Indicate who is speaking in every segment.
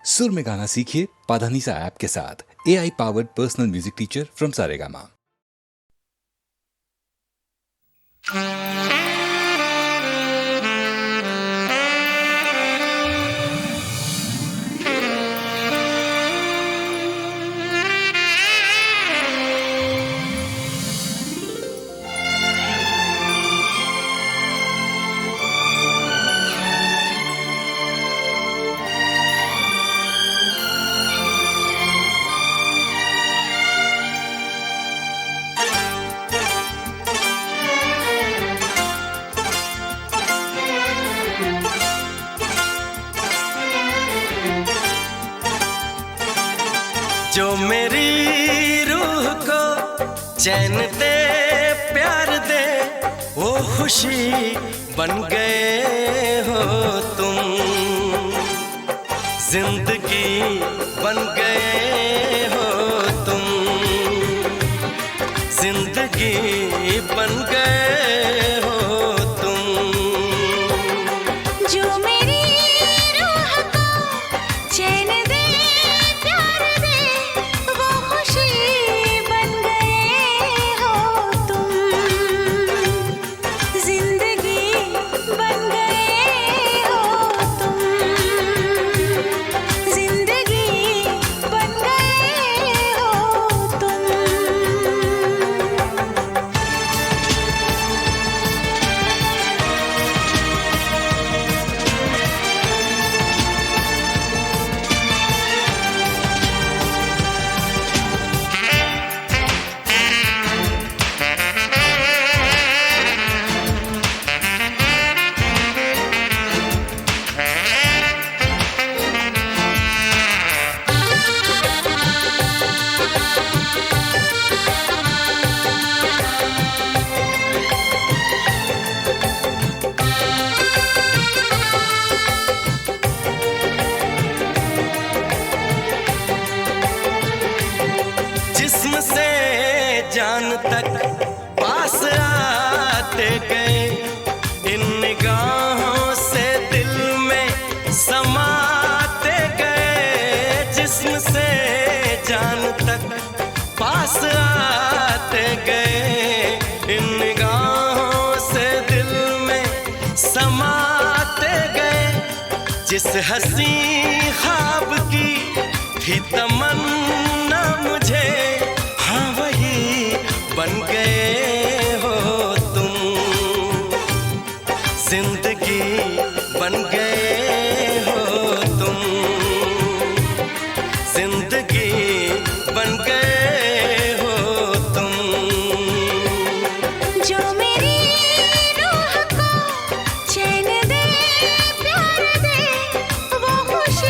Speaker 1: सुर में गाना सीखिए पाधानीसा ऐप के साथ। AI powered personal music teacher from Saregama.
Speaker 2: जो मेरी रूह को चैन दे प्यार दे वो खुशी बन गए हो तुम, जिंदगी बन गए हो तुम, जिंदगी बन गए हो तुम।
Speaker 3: जो मेरी रूह को चैन दे प्यार दे वो खुशी बन गए हो तुम, जिंदगी बन गए हो तुम, जिंदगी बन गए हो तुम।
Speaker 2: जिस्म से जान तक पास आते गए, इन निगाहों से दिल में समाते गए। जिस्म से जान तक पास आते गए, इन निगाहों से दिल में समाते गए। जिस हंसी ख्वाब की थी तमन्ना मुझे, हाँ वही बन गए हो तुम, जिंदगी बन गए हो तुम, जिंदगी बन गए हो तुम।
Speaker 3: जो मेरी रूह को चैन दे प्यार दे वो खुशी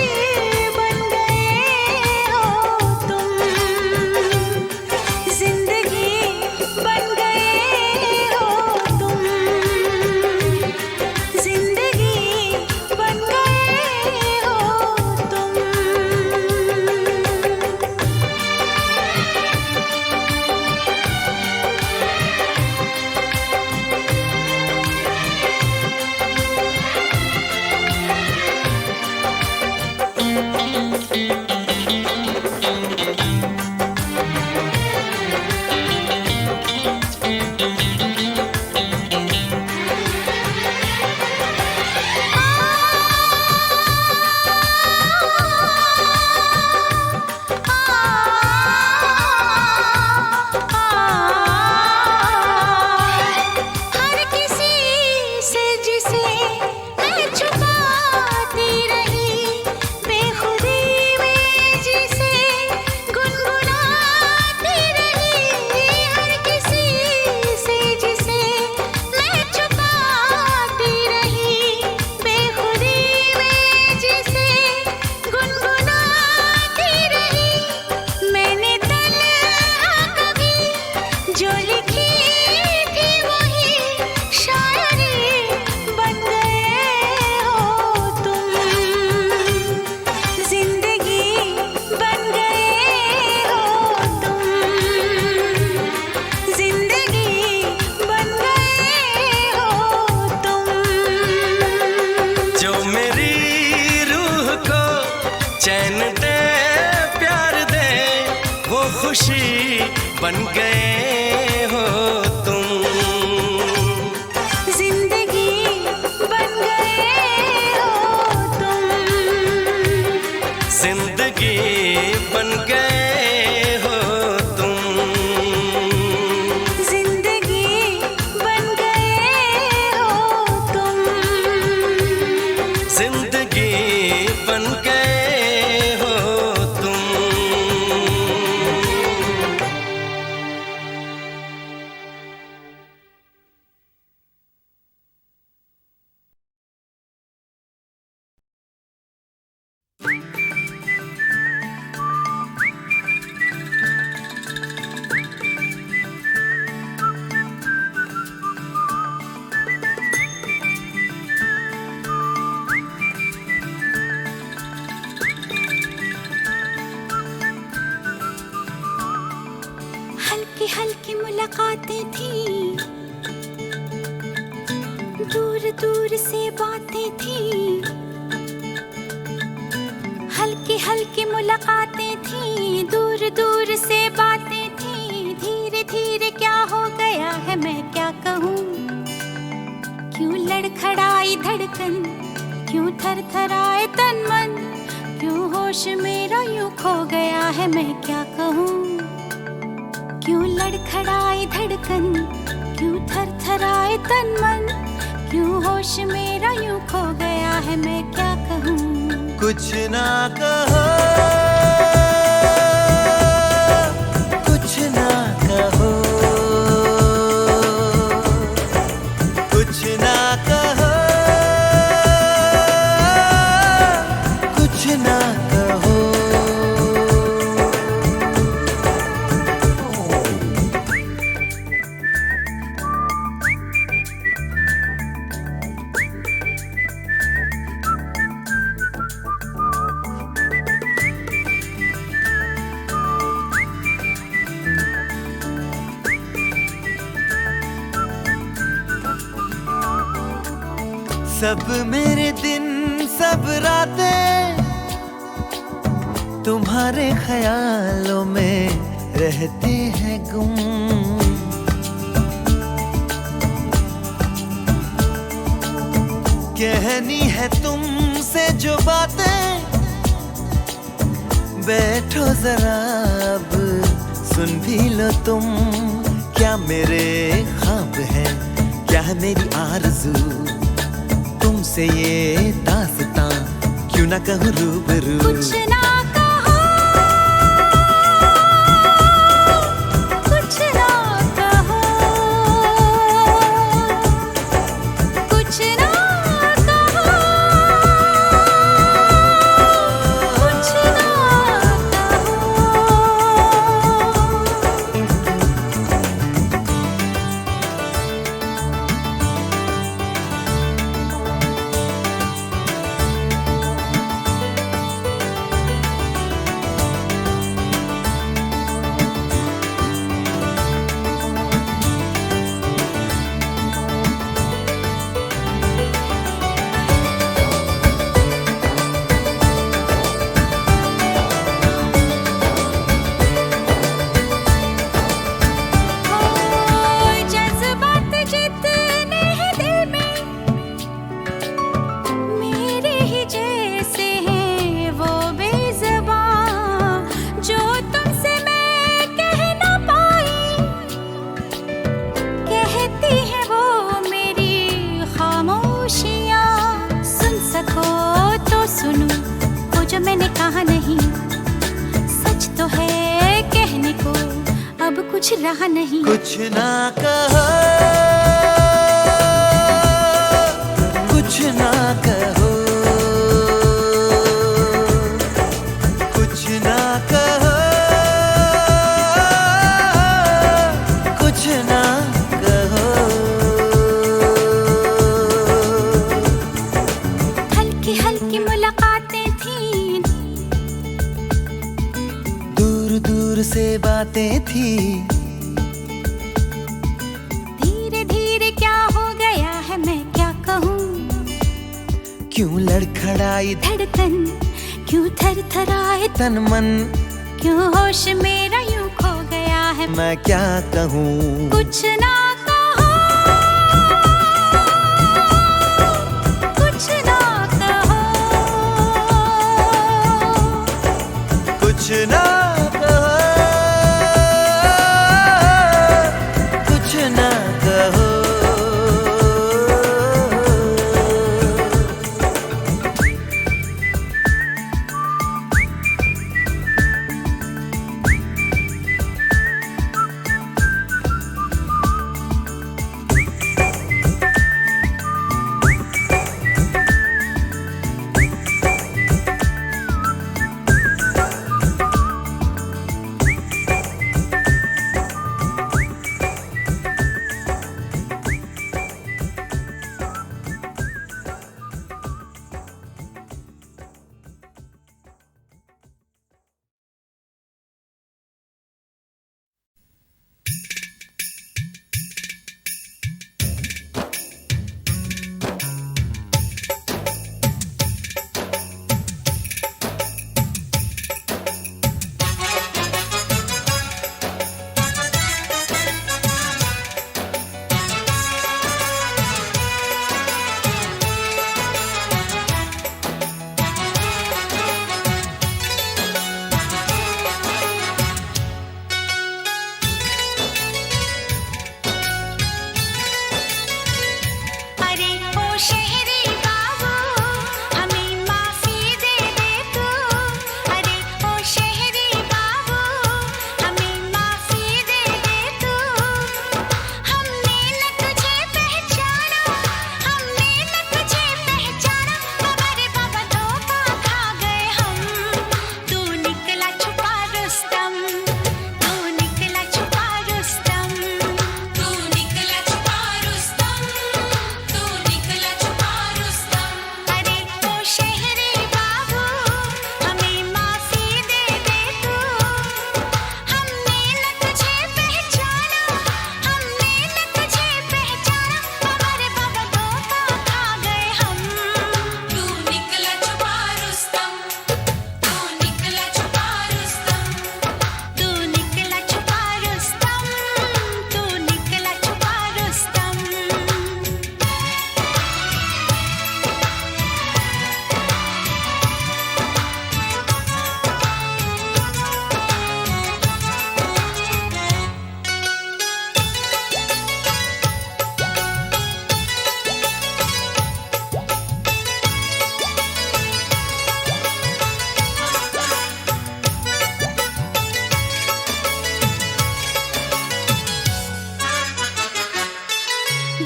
Speaker 2: चैन दे प्यार दे वो खुशी बन गए हो तुम।
Speaker 3: जिंदगी बन गए हो तुम।
Speaker 2: जिंदगी बन गए हो तुम।
Speaker 3: जिंदगी बन गए हो तुम।
Speaker 2: जिंदगी बन गए हो तुम।
Speaker 3: हल्की हल्की मुलाकातें थी, दूर दूर से बातें थी। हल्की हल्की मुलाकातें थी, दूर दूर से बातें थी। धीरे धीरे क्या हो गया है मैं क्या कहूँ। क्यों लड़खड़ाई धड़कन, क्यों थरथराए तन मन। क्यों होश मेरा यूं खो गया है मैं क्या कहूँ। क्यों लड़खड़ाई धड़कन, क्यों थरथराए तन मन। क्यों होश मेरा यूं खो गया है मैं क्या कहूँ।
Speaker 4: कुछ ना कहो, कुछ ना कहो, कुछ ना कहो, कुछ ना कहो। सब मेरे दिन सब रातें तुम्हारे ख्यालों में रहते हैं गुम। कहनी है तुमसे जो बातें, बैठो जरा अब सुन भी लो तुम। क्या मेरे ख्वाब है, क्या है मेरी आरज़ू, तुमसे ये दास्तां क्यों ना कहूँ रूबरू।
Speaker 3: कुछ ना कहो, कुछ ना कहो, कुछ ना कहो, कुछ ना कुछ रहा नहीं।
Speaker 4: कुछ ना कहो, कुछ ना कहो, कुछ ना कहो, कुछ ना कहो।
Speaker 3: हल्की हल्की मुलाकातें थी,
Speaker 4: दूर दूर से बातें थी।
Speaker 3: धीरे धीरे क्या हो गया है मैं क्या कहूँ।
Speaker 4: क्यों लड़खड़ाई
Speaker 3: धड़कन क्यों थर थराए
Speaker 4: तन मन,
Speaker 3: क्यों होश मेरा यूं खो गया है।
Speaker 4: मैं क्या कहूँ,
Speaker 3: कुछ ना कहो, कुछ ना कहो,
Speaker 4: कुछ ना कहो, कुछ ना कहो।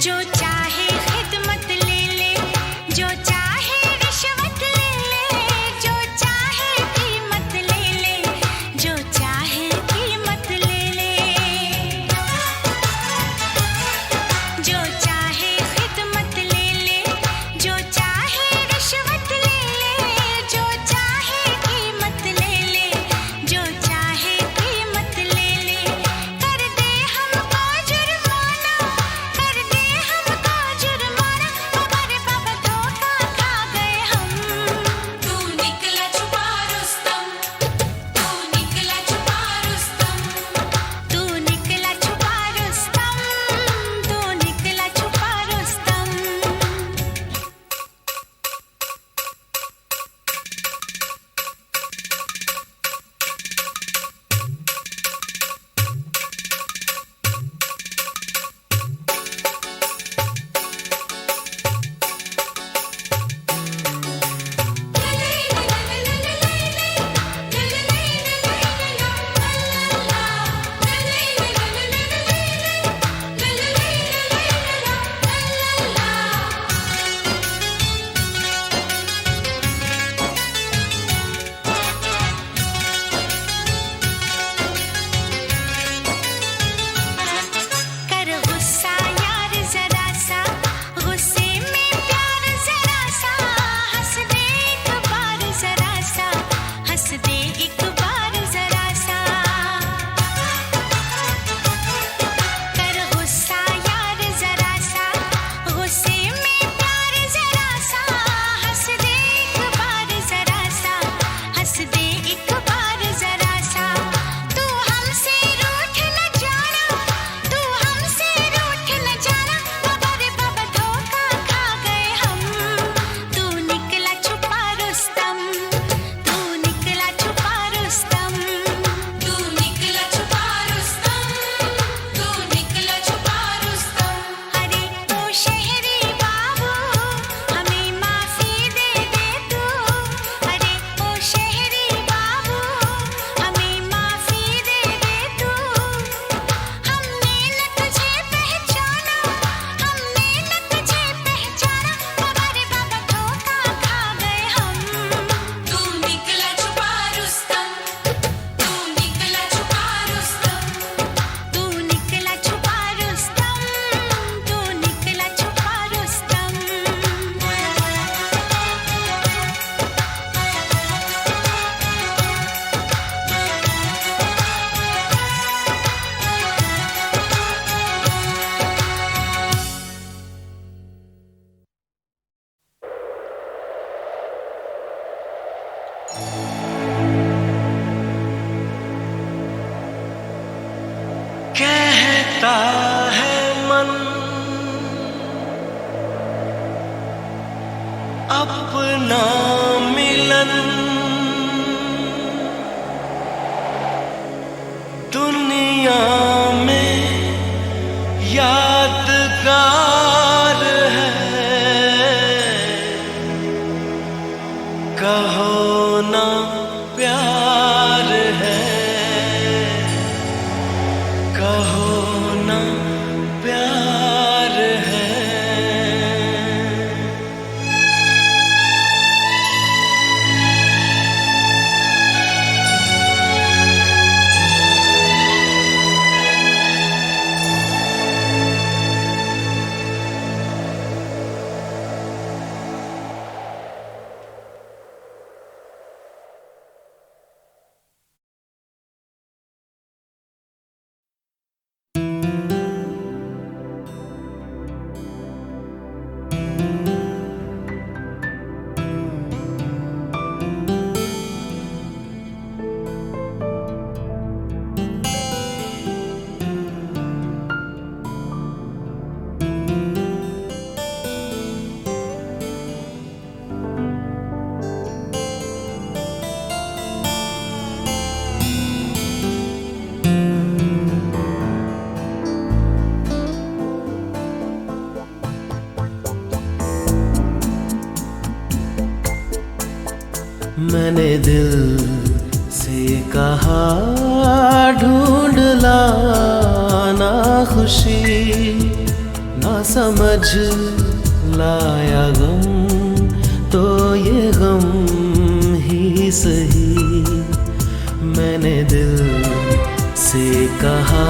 Speaker 3: जो चाहे खिदमत ले ले, जो चाहे रिश्वत ले ले, जो चाहे कीमत ले ले, जो चाहे कीमत ले ले, जो चाहे खिदमत ले ले, जो चाहे रिश्वत ले ले, जो चाहे कीमत ले ले, जो चाहे कीमत ले ले, कर दे हमको जुर्माना, कर दे हमको
Speaker 2: कहता है मन अपना मिलन दुनिया में यादगार है। कहो ना प्यार है, कहो ना प्यार है।
Speaker 4: मैंने दिल से कहा ढूंढ लाना खुशी, ना समझ लाया गम तो ये गम ही सही। मैंने दिल से कहा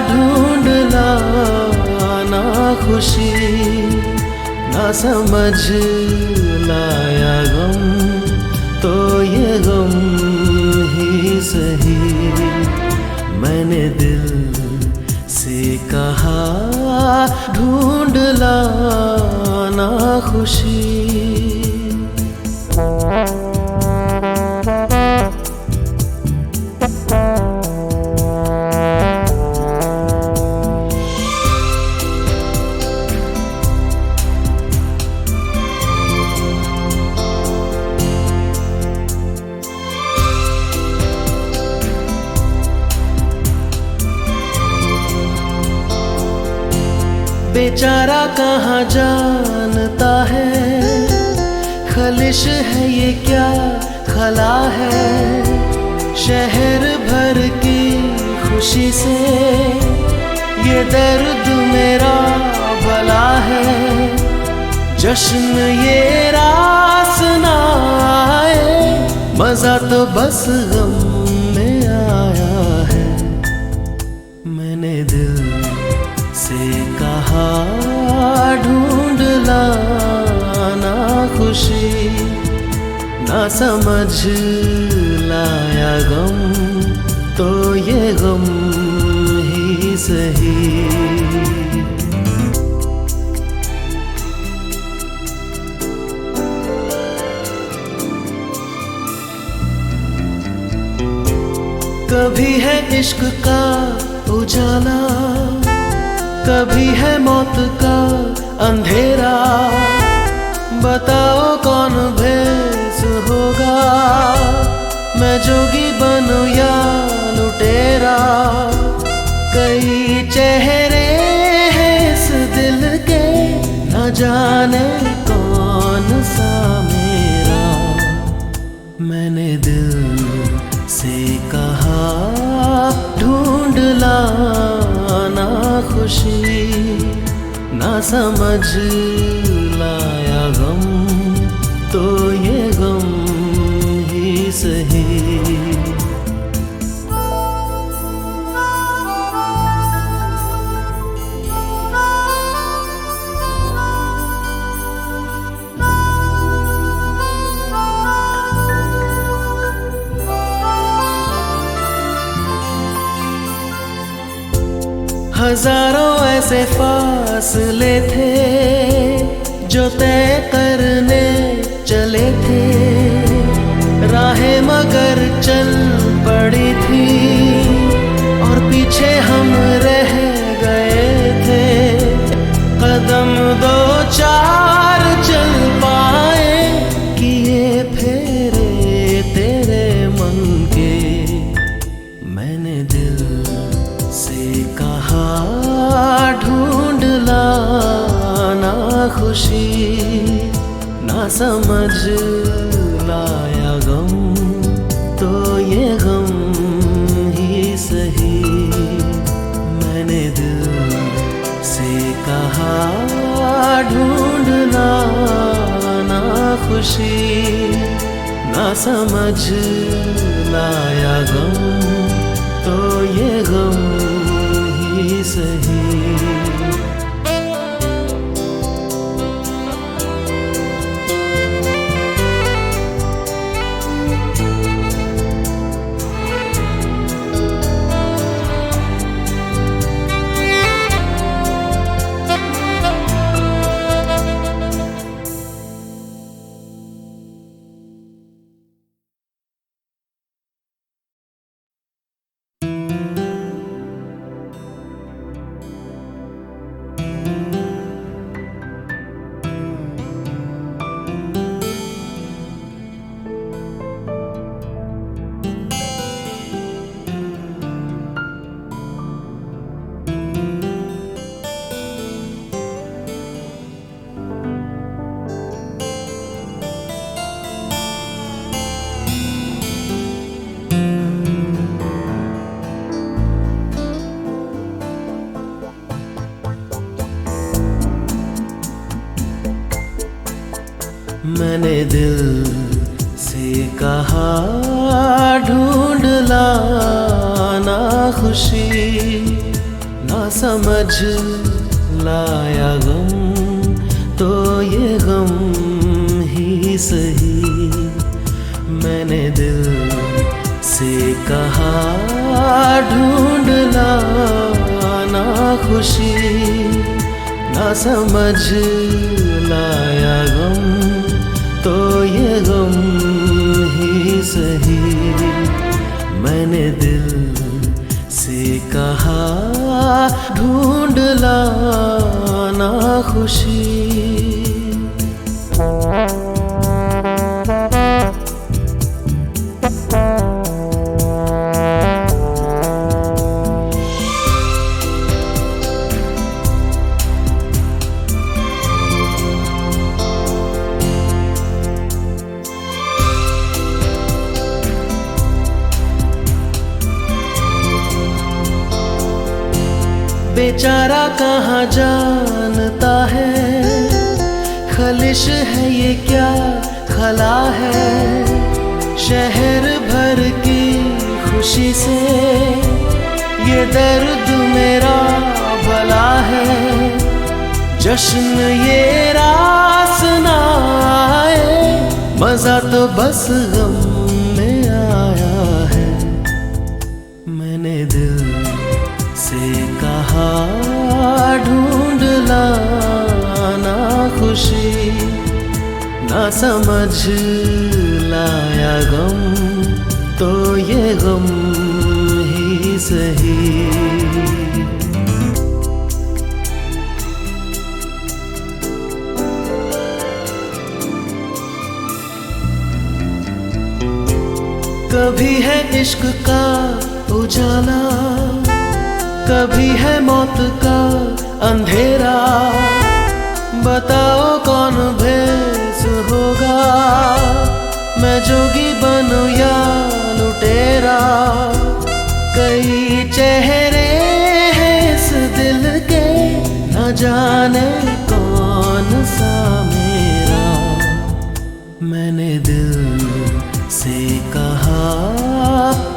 Speaker 4: ढूंढ लाना खुशी, ना समझ लाया गम तो ये गम ही सही। मैंने दिल से कहा ढूंढ लाना खुशी। बेचारा कहाँ जानता है, खलिश है ये क्या खला है। शहर भर की खुशी से ये दर्द मेरा भला है। जश्न ये रास ना आए, मजा तो बस गम में आया है। मैंने दिल से कहा ढूंढ लाना खुशी, ना समझ लाया गम तो ये गम ही सही। कभी है इश्क का उजाला, कभी है मौत का अंधेरा। बताओ कौन भेस होगा, मैं जोगी बनूं या लुटेरा। कई चेहरे हैं इस दिल के, न जाने कौन सा मेरा। मैंने दिल से कहा ढूंढ लाना खुशी, ना समझ लाया गम तो ये गम ही सही। हजारों ऐसे फासले थे जो तय करने चले थे। राहें मगर चल पड़ी थी और पीछे हम रह कहा ढूंढ लाना खुशी, ना समझ लाया गम, तो ये गम ही सही। मैंने दिल से कहा ढूंढ लाना खुशी, ना समझ लाया गम, तो ये गम ही सही। मैंने दिल से कहा ढूंढ लाना खुशी, ना समझ लाया गम, तो ये गम ही सही। मैंने दिल से कहा ढूंढ लाना खुशी, ना समझ लाया गम, तो ये गम ही सही। मैंने दिल से कहा ढूंढ लाना खुशी। बेचारा कहाँ जानता है, खलिश है ये क्या खला है। शहर भर की खुशी से ये दर्द मेरा भला है। जश्न ये रास ना आए, मजा तो बस गम में आया है। मैंने दिल से कहा ढूंढ लाना खुशी, ना समझ लाया गम, तो ये गम ही सही। कभी है इश्क का उजाला, कभी है मौत का अंधेरा। बताओ कौन भेस होगा, मैं जोगी बनूं या लुटेरा। कई चेहरे हैं इस दिल के, न जाने कौन सा मेरा। मैंने दिल से कहा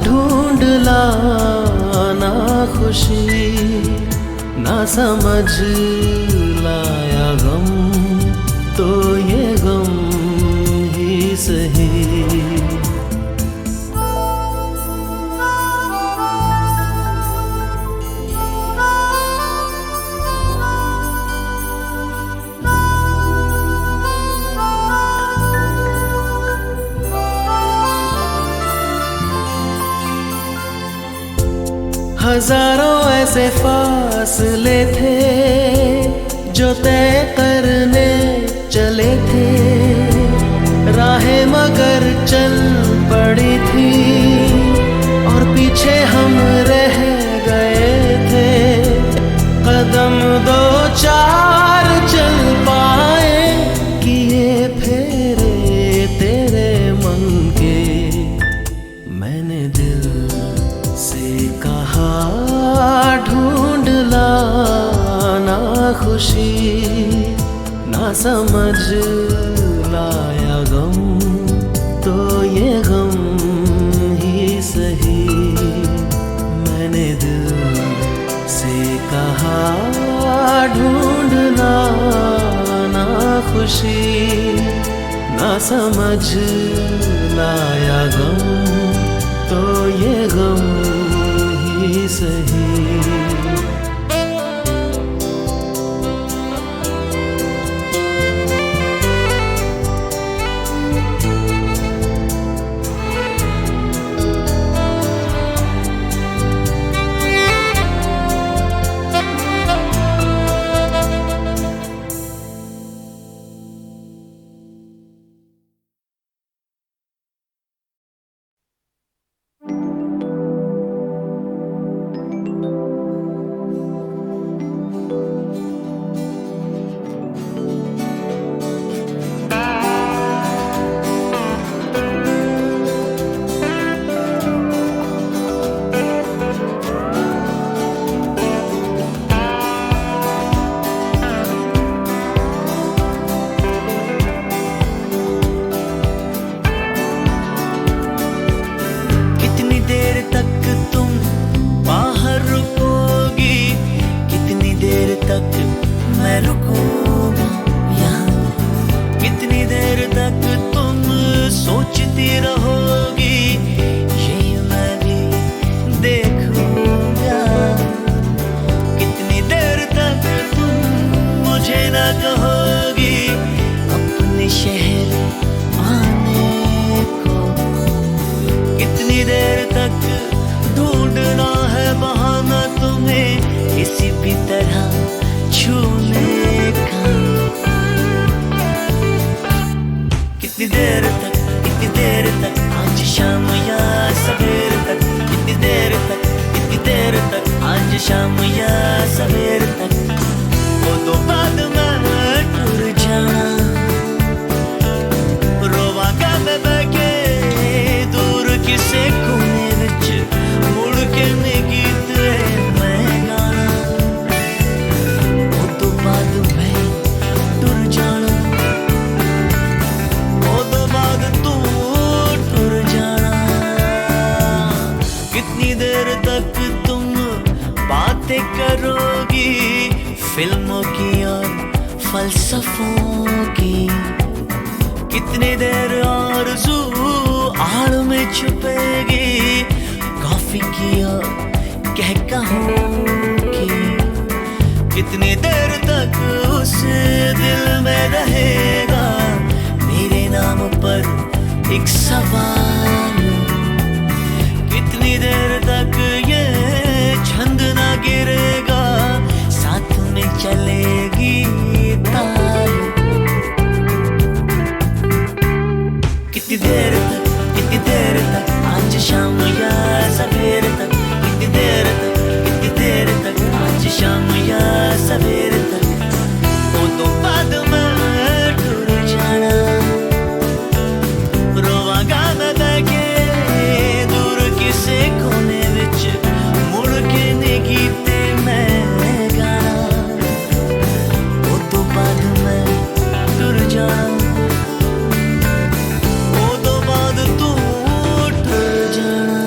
Speaker 4: ढूंढ लाना खुशी, ना समझ लाया गम, तो ये गम ही सही। हजारों ऐसे फासले थे जो तय करने चले थे। राहें मगर चल पड़ी थी और पीछे हम रह गए थे। खुशी ना समझ लाया गम, तो ये गम ही सही। मैंने दिल से कहा ढूंढना ना खुशी, ना समझ लाया गम, तो ये गम ही सही।
Speaker 2: शाम या सवेर तक वो तो बाद में टूर जाना। रोवागा मैं बैठे दूर किसे कोने विच मुड़ के ने गीत मैं गाना। वो तो बाद में टूर जाना, वो तो बाद तू टूर जाना। कितनी देर तक तुम बातें करोगी फिल्मों की और फलसफों की। कितनी देर आरज़ू आड़ में छुपेगी कॉफी की और कहकहों की। कितनी देर तक उस दिल में रहेगा मेरे नाम पर एक सवाल। कितनी देर तक ये छंद ना गिरेगा साथ में चलेगी ताल। कितनी देर तक आज शाम या सवेर तक। कितनी देर तक आज शाम या सवेर तक वो तो बाद में टूर जाना। रोवागा मैं बैठे दूर किसे कोने विच मुड़ के ने गीते मैं गाना। वो तो बाद में टूर जाना, वो तो बाद तू टूर जाना।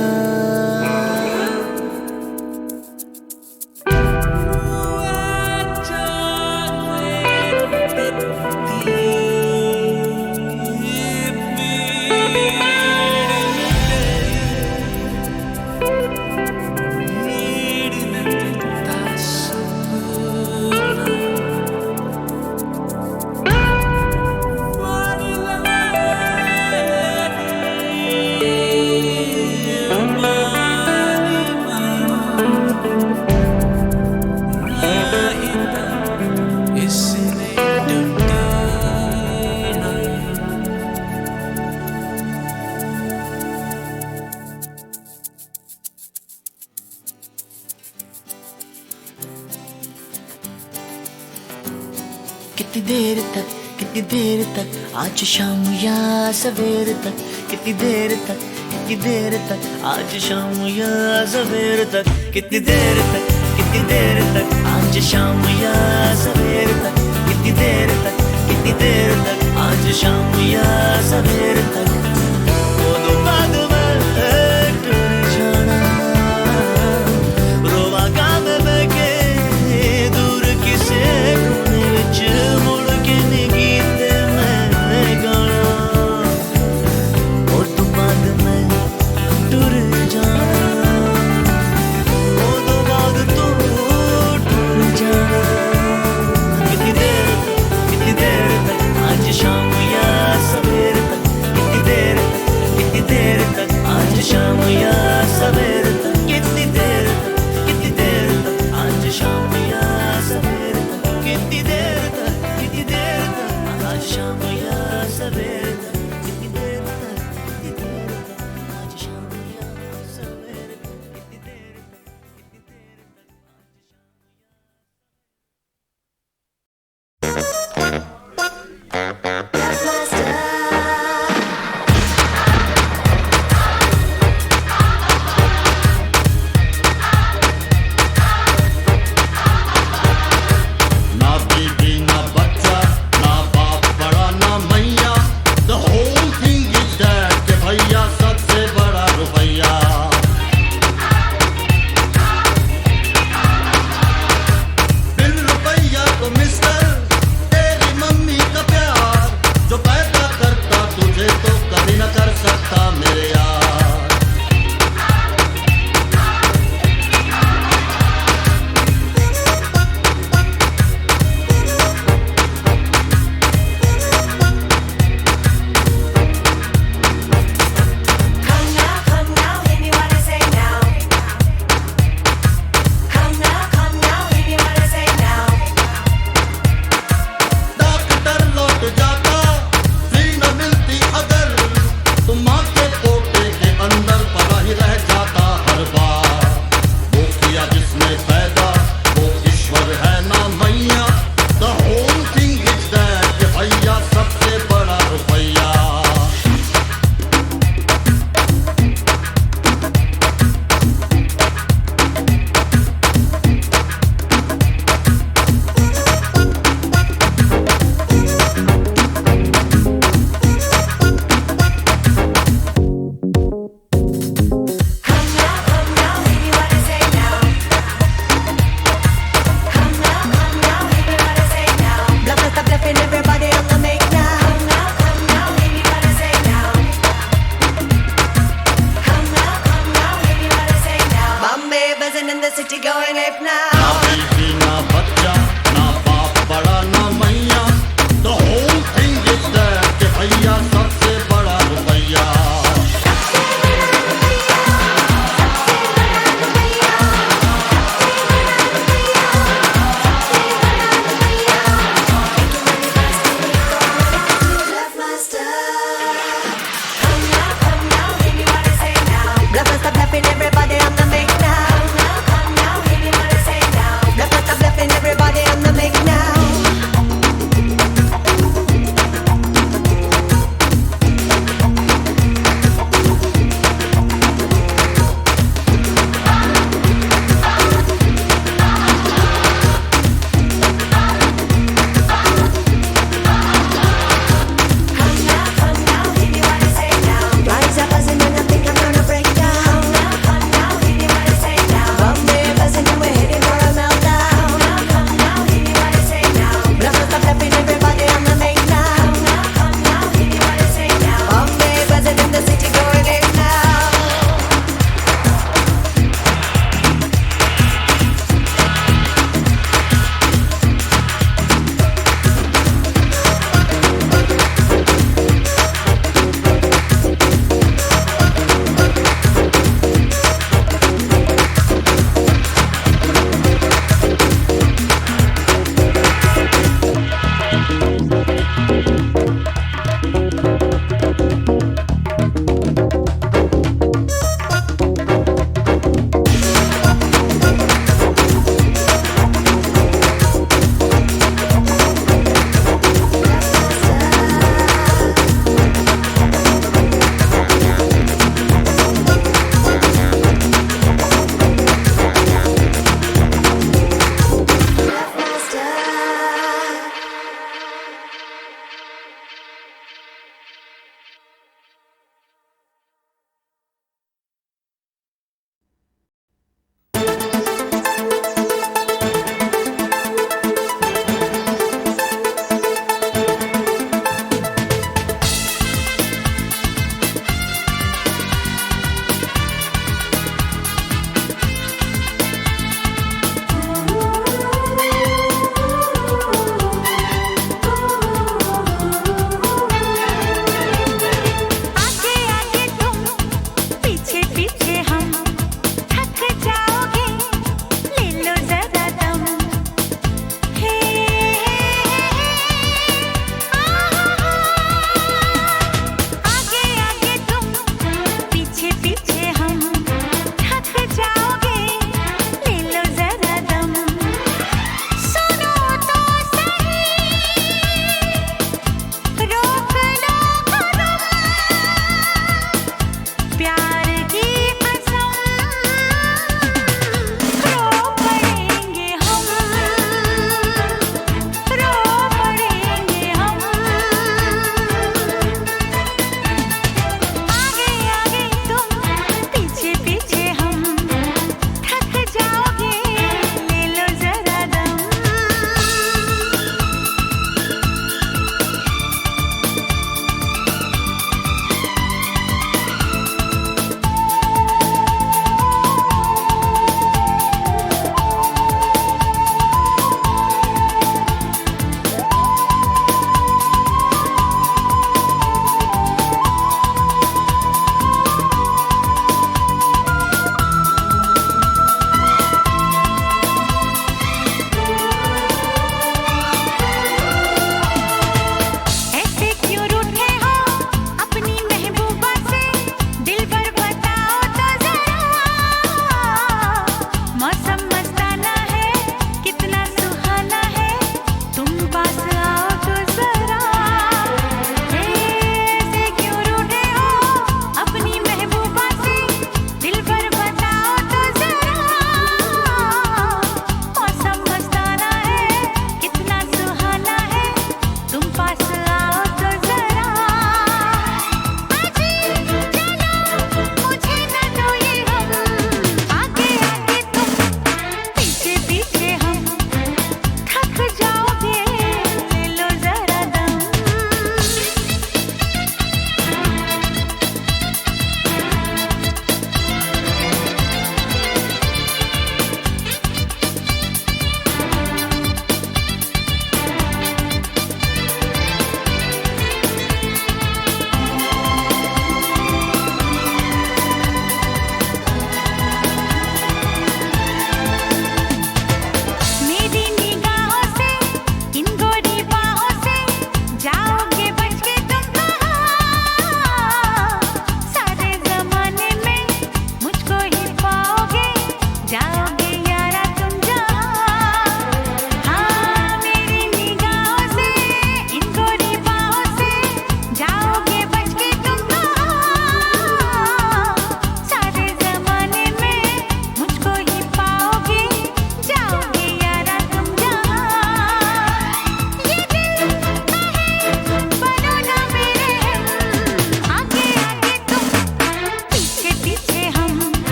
Speaker 2: कितनी देर तक आज शाम या सवेर तक। कितनी देर तक आज शाम या सवेर तक। कितनी देर तक कितनी देर तक, आज शाम या सवेर तक, कितनी देर तक, कितनी देर तक, आज शाम या सवेर तक, वो तो बाद में टूट जाना, रोवा काम में के दूर किसे कोने विच मुड़ के नी गीते मैं गाना, वो तो बाद में टूट जाना, वो तो बाद तू टूट जाना, कितनी देर तक, आज शाम या सवेर तक, कितनी देर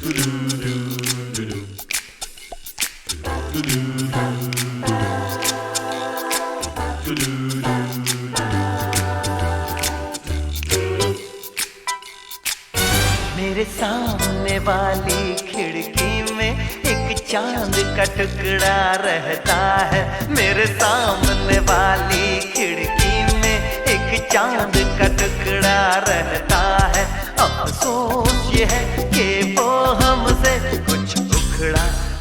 Speaker 4: मेरे सामने वाली खिड़की में एक चांद का टुकड़ा रहता है। मेरे सामने वाली खिड़की में एक चांद का टुकड़ा रहता है। अफसोस ये है कि वो हमसे कुछ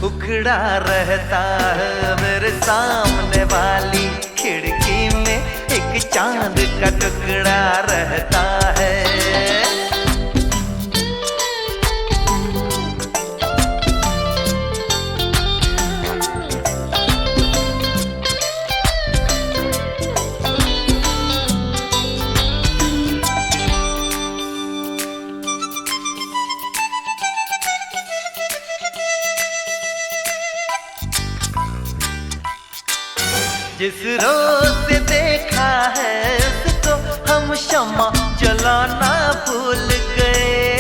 Speaker 4: उखड़ा रहता है। मेरे सामने वाली खिड़की में एक चांद का टुकड़ा रहता है। जिस रोज से देखा है उसको हम शम्मा जलाना भूल गए।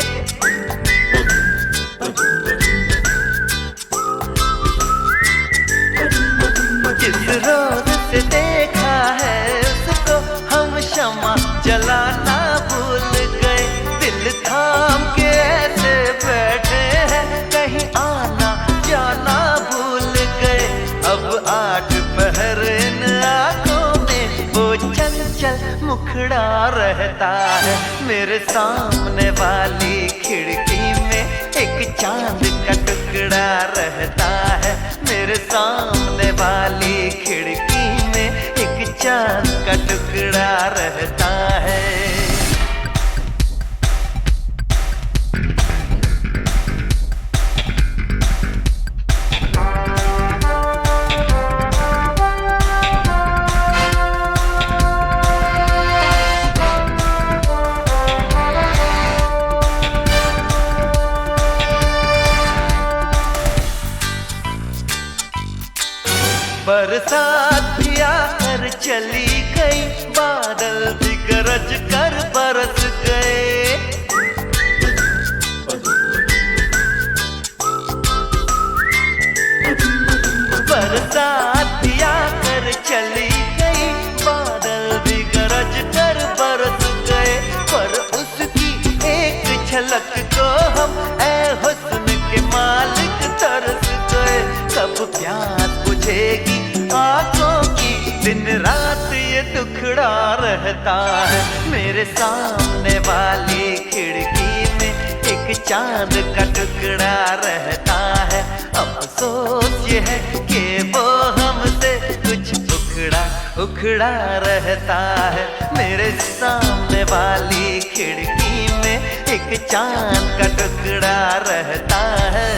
Speaker 4: जिस रोज से देखा है उसको हम शम्मा जलाना भूल गए। दिल थाम के ऐसे बैठे हैं कहीं आना जाना भूल गए। अब 8 पहर इन आंखों में वो चंचल मुखड़ा रहता है। मेरे सामने वाली खिड़की में एक चांद का टुकड़ा रहता है। मेरे सामने वाली खिड़की में एक चांद का टुकड़ा रहता है। बरसात भी आकर चली गई, बादल भी गरज कर बरस गए। बरसात भी आकर चली गई, बादल भी गरज कर बरस गए। पर उसकी एक झलक को हम ऐ हुस्न के मालिक तरस गए। कब प्यास बुझेगी आंखों की, दिन रात ये टुकड़ा रहता है। मेरे सामने वाली खिड़की में एक चांद का टुकड़ा रहता है। अफसोस ये है कि वो हमसे कुछ उखड़ा रहता है। मेरे सामने वाली खिड़की में एक चांद का टुकड़ा रहता है।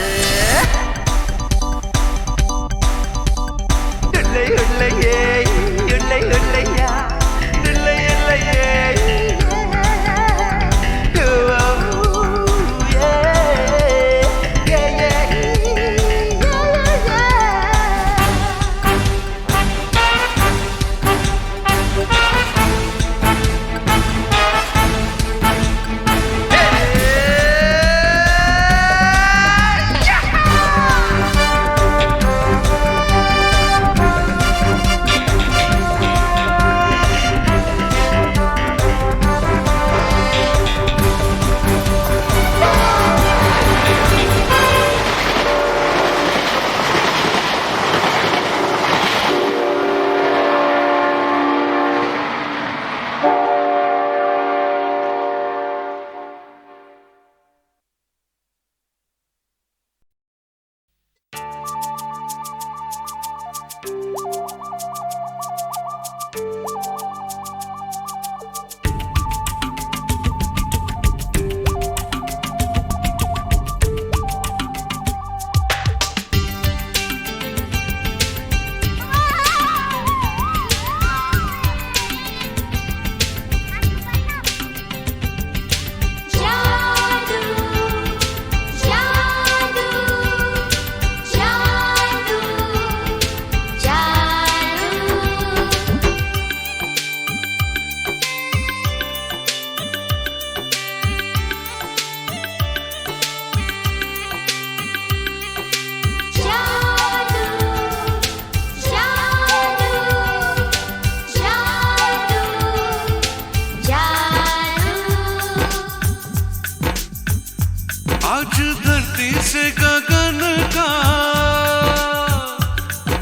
Speaker 5: आज धरती से गगन का,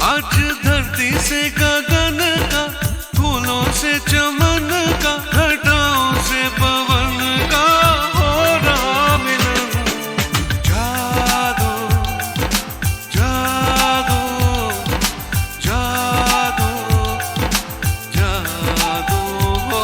Speaker 5: आज धरती से गगन का, फूलों से चमन का, घटाओं से पवन का हो रहा मिलन। जादू जादू जादू जादू हो।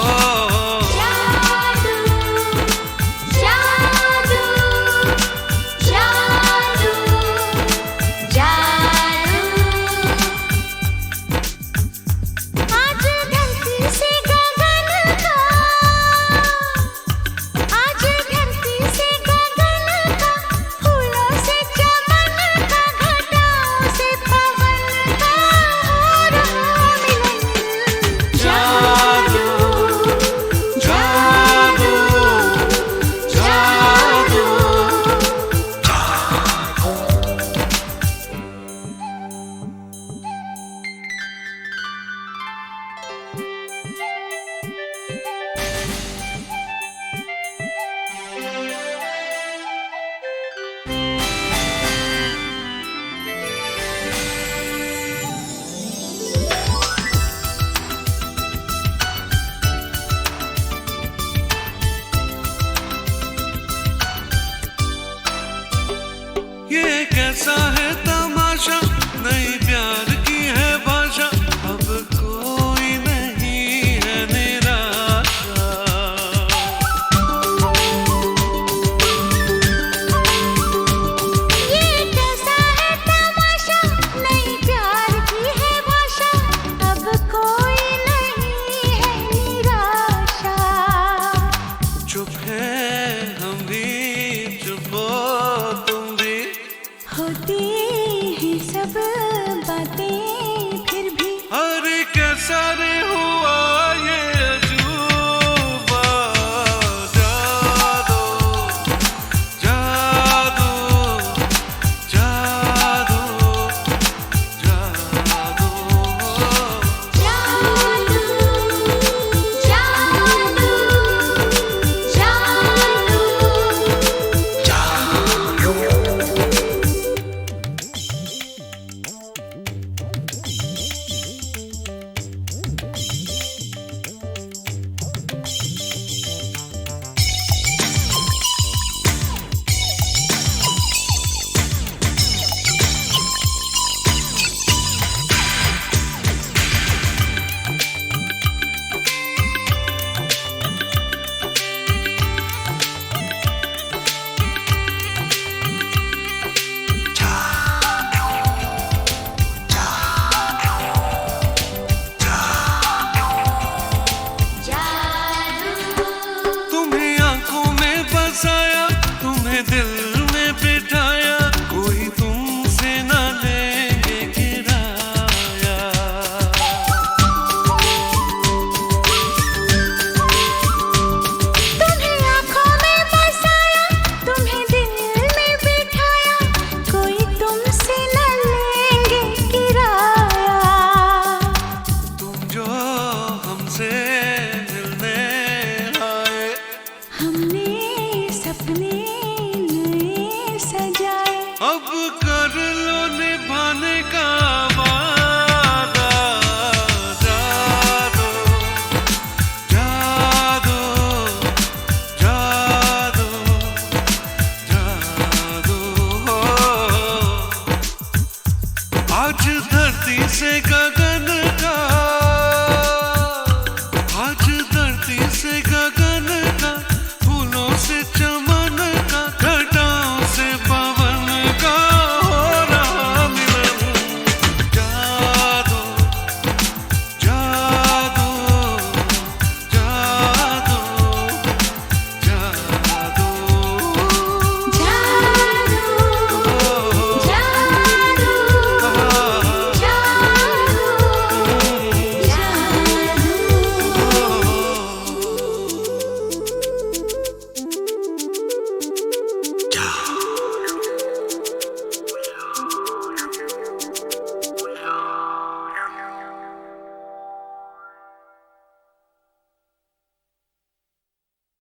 Speaker 5: ये कैसा है तमाशा, नई प्यार की है भाषा, अब कोई नहीं है निराशा।
Speaker 3: ये कैसा है तमाशा, नई प्यार की है भाषा, अब कोई नहीं है निराशा।
Speaker 5: चुप है हम भी, चुप हो तुम भी,
Speaker 3: होती हैं सब बातें फिर भी।
Speaker 5: अरे कैसा रे हुआ ये अजूबा। जादू जादू जादू जादू
Speaker 3: जादू जादू जादू।
Speaker 5: तुम्हें आंखों में बसाया, तुम्हें दिल में बिठाया, कोई तुमसे न लेंगे किराया।
Speaker 3: तुम्हें आँखों में बसाया, तुम्हें दिल में बिठाया, कोई तुमसे न लेंगे किराया।
Speaker 5: तुम जो हमसे मिलने आए,
Speaker 3: हमने सपने नए सजाए,
Speaker 5: अब कर लो निभाने का वादा। जादू जादू जादू जादू हो। आज धरती से